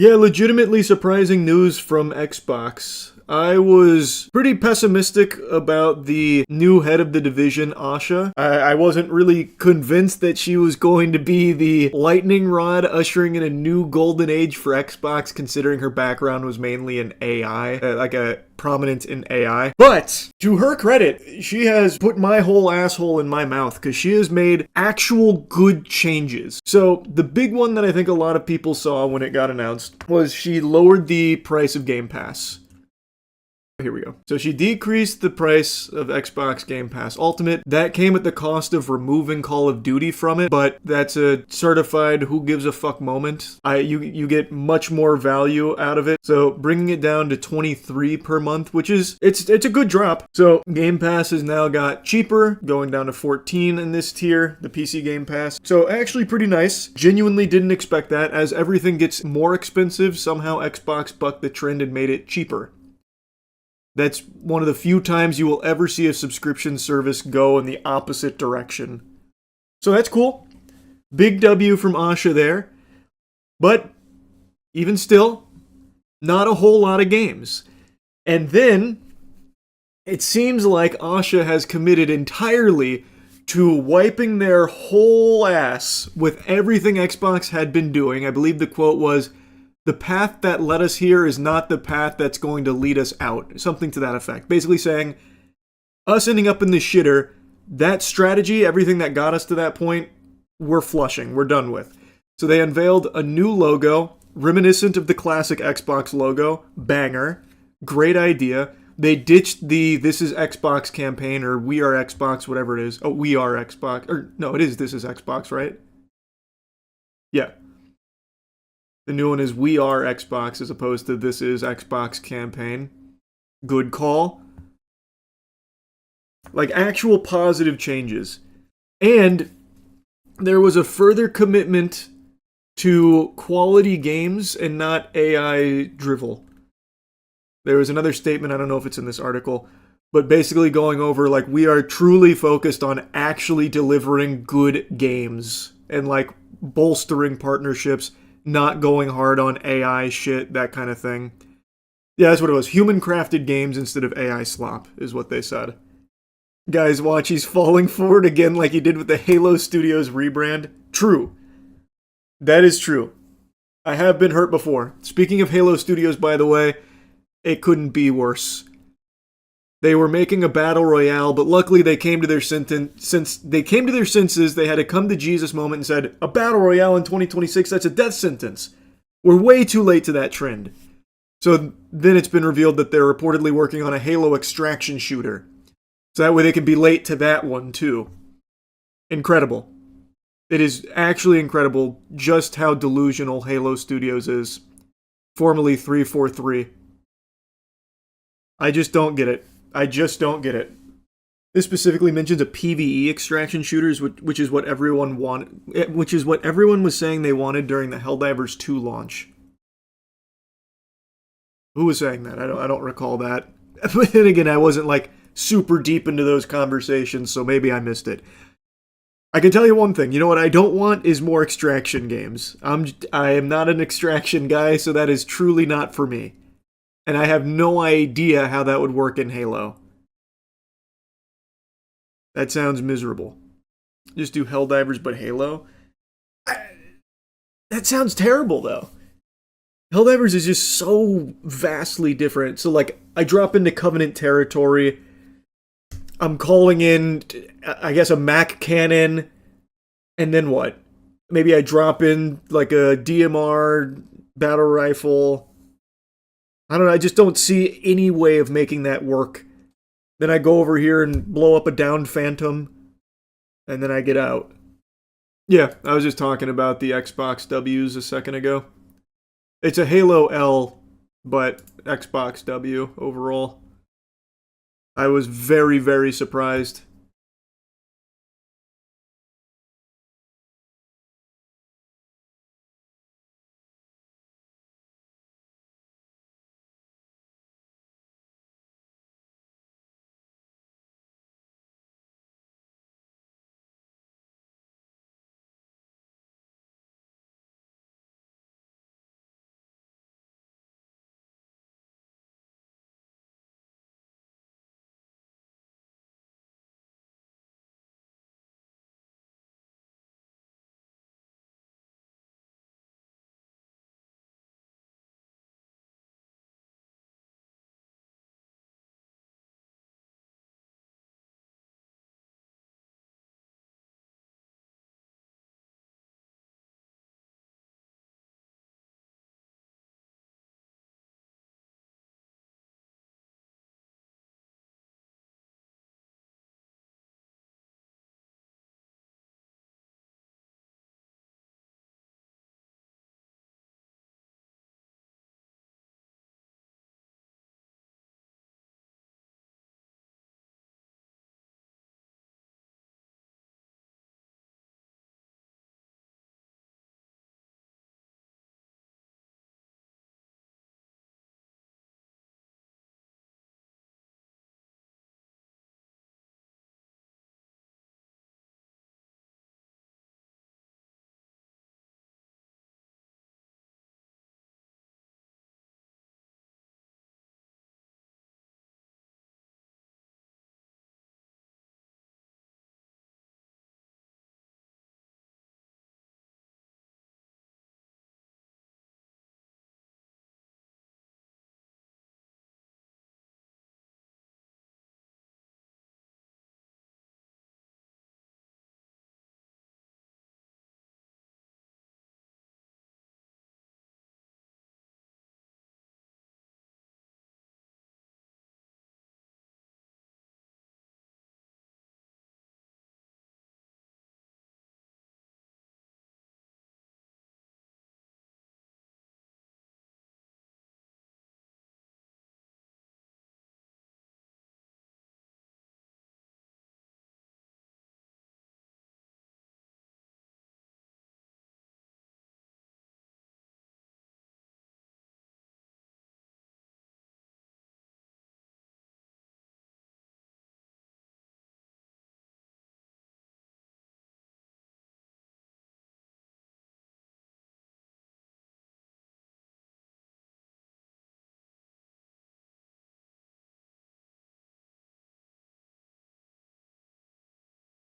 Yeah, legitimately surprising news from Xbox. I was pretty pessimistic about the new head of the division, Asha. I wasn't really convinced that she was going to be the lightning rod ushering in a new golden age for Xbox, considering her background was mainly in AI, like a prominent in AI. But to her credit, she has put my whole asshole in my mouth because she has made actual good changes. So the big one that I think a lot of people saw when it got announced was she lowered the price of Game Pass. Here we go. So she decreased the price of Xbox Game Pass Ultimate. That came at the cost of removing Call of Duty from it, but that's a certified who gives a fuck moment. You get much more value out of it. So bringing it down to $23 per month, which is it's a good drop. So Game Pass has now got cheaper, going down to $14 in this tier, the PC Game Pass. So actually pretty nice. Genuinely didn't expect that. As everything gets more expensive, somehow Xbox bucked the trend and made it cheaper. That's one of the few times you will ever see a subscription service go in the opposite direction. So that's cool. Big W from Asha there. But even still, not a whole lot of games. And then, it seems like Asha has committed entirely to wiping their whole ass with everything Xbox had been doing. I believe the quote was, "The path that led us here is not the path that's going to lead us out." Something to that effect. Basically saying, us ending up in the shitter, that strategy, everything that got us to that point, we're flushing, we're done with. So they unveiled a new logo, reminiscent of the classic Xbox logo. Banger. Great idea. They ditched the "This is Xbox" campaign, or "We are Xbox," whatever it is. Oh, "We are Xbox." Or, no, it is "This is Xbox," right? Yeah. The new one is "We are Xbox" as opposed to "This is Xbox" campaign. Good call. Like actual positive changes. And there was a further commitment to quality games and not AI drivel. There was another statement, I don't know if it's in this article, but basically going over like we are truly focused on actually delivering good games and like bolstering partnerships, not going hard on AI shit, that kind of thing. Yeah, that's what it was. Human crafted games instead of AI slop is what they said. Guys, watch, he's falling for it again like he did with the Halo Studios rebrand. True. That is true. I have been hurt before. Speaking of Halo Studios, by the way, it couldn't be worse. They were making a battle royale, but luckily they came to their senses. They had a come to Jesus moment and said, "A battle royale in 2026, that's a death sentence. We're way too late to that trend." So then it's been revealed that they're reportedly working on a Halo extraction shooter. So that way they can be late to that one too. Incredible. It is actually incredible just how delusional Halo Studios is. Formerly 343. I just don't get it. I just don't get it. This specifically mentions a PvE extraction shooters, which is what everyone wanted, which is what everyone was saying they wanted during the Helldivers 2 launch. Who was saying that? I don't recall that. But then again, I wasn't like super deep into those conversations, so maybe I missed it. I can tell you one thing. You know what I don't want is more extraction games. I am not an extraction guy, so that is truly not for me. And I have no idea how that would work in Halo. That sounds miserable. Just do Helldivers but Halo? That sounds terrible, though. Helldivers is just so vastly different. So, like, I drop into Covenant territory. I'm calling in, I guess, a Mac cannon. And then what? Maybe I drop in, like, a DMR battle rifle. I don't know, I just don't see any way of making that work. Then I go over here and blow up a downed Phantom, and then I get out. Yeah, I was just talking about the Xbox Ws a second ago. It's a Halo L, but Xbox W overall. I was very, very surprised.